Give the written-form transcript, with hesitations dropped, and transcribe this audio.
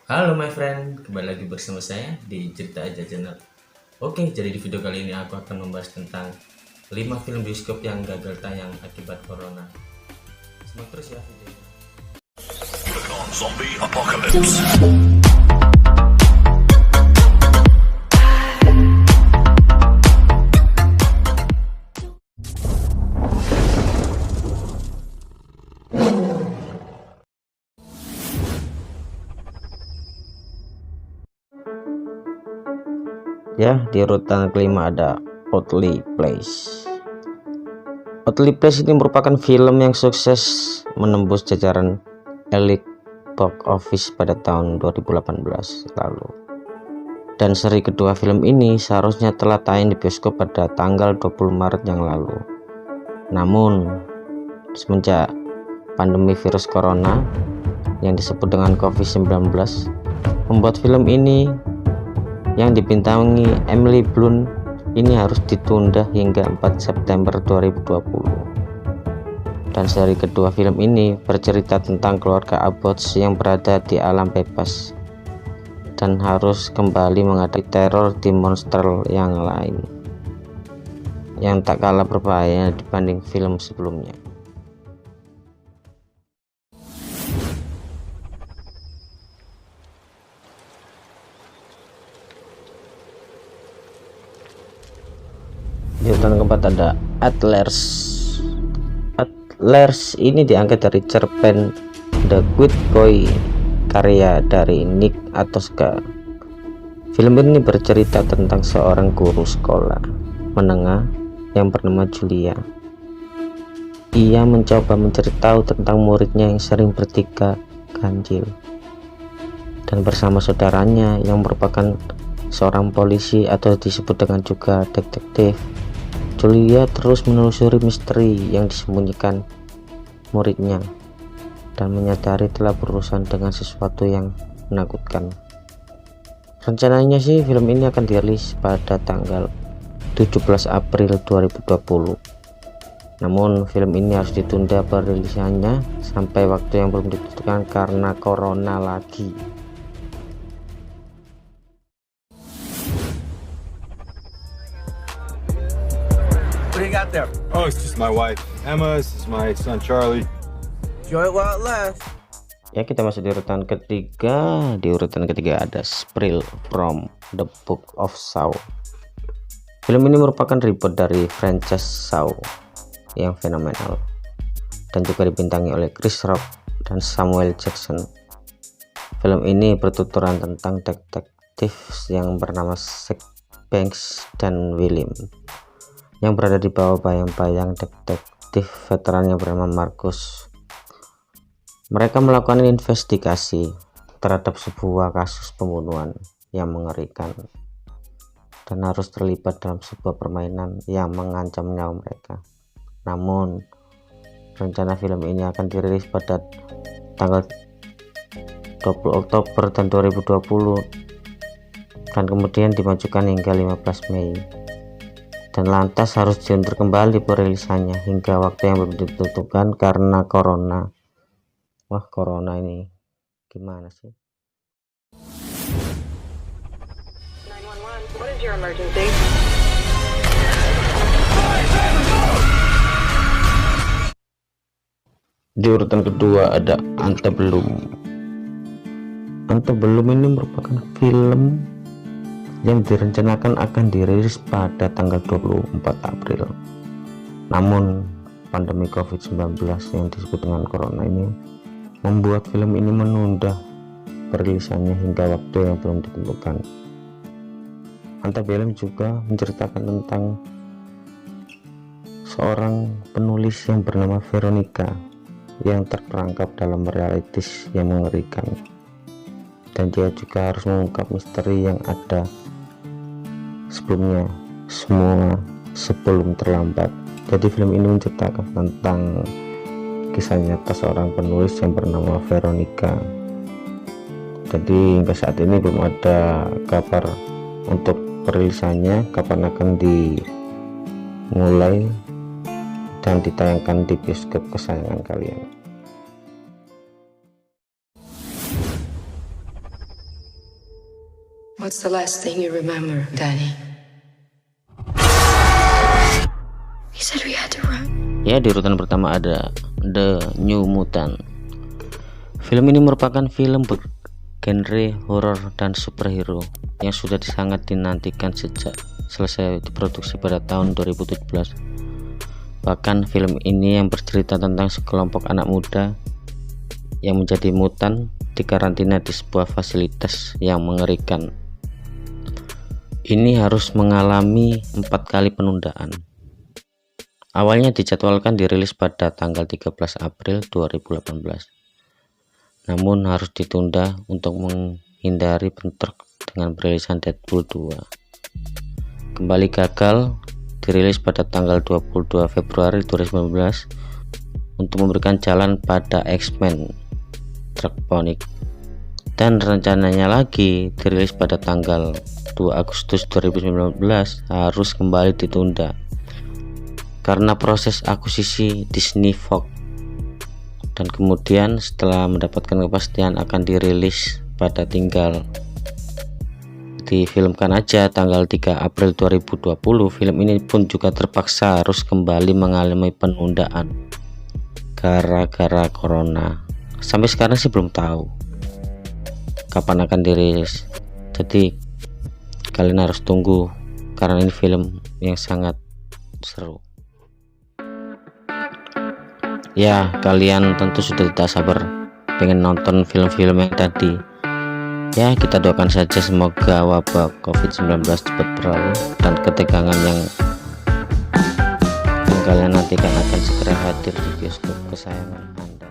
Halo my friend, kembali lagi bersama saya di Cerita Aja Channel. Oke, jadi di video kali ini aku akan membahas tentang 5 film bioskop yang gagal tayang akibat corona. Simak terus ya videonya. Zombie Apocalypse. Ya, di urutan kelima ada Otley Place. Otley Place ini merupakan film yang sukses menembus jajaran elite box office pada tahun 2018 lalu. Dan seri kedua film ini seharusnya telah tayang di bioskop pada tanggal 20 Maret yang lalu. Namun, semenjak pandemi virus corona yang disebut dengan COVID-19 membuat film ini yang dibintangi Emily Blunt ini harus ditunda hingga 4 September 2020. Dan seri kedua film ini bercerita tentang keluarga Abbots yang berada di alam bebas dan harus kembali menghadapi teror di monster yang lain yang tak kalah berbahaya dibanding film sebelumnya. Di urutan keempat ada Antlers. Antlers ini diangkat dari cerpen The Good Boy karya dari Nick Atoska. Film ini bercerita tentang seorang guru sekolah menengah yang bernama Julia. Ia mencoba mencari tahu tentang muridnya yang sering bertiga ganjil, dan bersama saudaranya yang merupakan seorang polisi atau disebut dengan juga detektif, Julia terus menelusuri misteri yang disembunyikan muridnya dan menyadari telah berurusan dengan sesuatu yang menakutkan. Rencananya sih film ini akan dirilis pada tanggal 17 April 2020. Namun film ini harus ditunda perilisannya sampai waktu yang belum ditentukan karena corona lagi. What do you got there? Oh, it's just my wife, Emma. This is my son, Charlie. Enjoy it while it lasts. Ya, kita masuk di urutan ketiga. Di urutan ketiga ada Spril from the Book of Saw. Film ini merupakan reboot dari franchise Saw yang fenomenal dan juga dibintangi oleh Chris Rock dan Samuel Jackson. Film ini bertuturan tentang detektif yang bernama Zack Banks dan William yang berada di bawah bayang-bayang detektif veteran yang bernama Marcus. Mereka melakukan investigasi terhadap sebuah kasus pembunuhan yang mengerikan dan harus terlibat dalam sebuah permainan yang mengancam nyawa mereka. Namun, rencana film ini akan dirilis pada tanggal 20 Oktober tahun 2020 dan kemudian dimajukan hingga 15 Mei. Dan lantas harus diundur kembali perilisannya hingga waktu yang belum ditentukan karena corona. Wah, corona ini gimana sih? 911, what is your emergency? Di urutan kedua ada Antebellum. Antebellum ini merupakan film yang direncanakan akan dirilis pada tanggal 24 April. Namun pandemi COVID-19 yang disebut dengan corona ini membuat film ini menunda perilisannya hingga waktu yang belum ditentukan. Antebellum juga menceritakan tentang seorang penulis yang bernama Veronica yang terperangkap dalam realitis yang mengerikan, dan dia juga harus mengungkap misteri yang ada sebelumnya, semua sebelum terlambat. Jadi film ini menceritakan tentang kisah nyata seorang penulis yang bernama Veronica. Jadi hingga saat ini belum ada kabar untuk perilisannya, kapan akan dimulai dan ditayangkan di bioskop kesayangan kalian. What's the last thing you remember, Danny? He said we had to run. Ya, di urutan pertama ada The New Mutant. Film ini merupakan film bergenre horor dan superhero yang sudah sangat dinantikan sejak selesai diproduksi pada tahun 2017. Bahkan film ini yang bercerita tentang sekelompok anak muda yang menjadi mutan dikarantina di sebuah fasilitas yang mengerikan. Ini harus mengalami 4 kali penundaan. Awalnya dijadwalkan dirilis pada tanggal 13 April 2018. Namun harus ditunda untuk menghindari bentrok dengan perilisan Deadpool 2. Kembali gagal dirilis pada tanggal 22 Februari 2019 untuk memberikan jalan pada X-Men Drakonic, dan rencananya lagi dirilis pada tanggal 2 Agustus 2019 harus kembali ditunda karena proses akuisisi Disney Fox, dan kemudian setelah mendapatkan kepastian akan dirilis pada tinggal difilmkan aja tanggal 3 April 2020, film ini pun juga terpaksa harus kembali mengalami penundaan gara-gara corona. Sampai sekarang sih belum tahu kapan akan dirilis, jadi kalian harus tunggu karena ini film yang sangat seru. Ya, kalian tentu sudah tidak sabar pengen nonton film-film yang tadi. Ya, kita doakan saja semoga wabah COVID-19 cepat berlalu dan ketegangan yang kalian nantikan akan segera hadir di bioskop kesayangan Anda.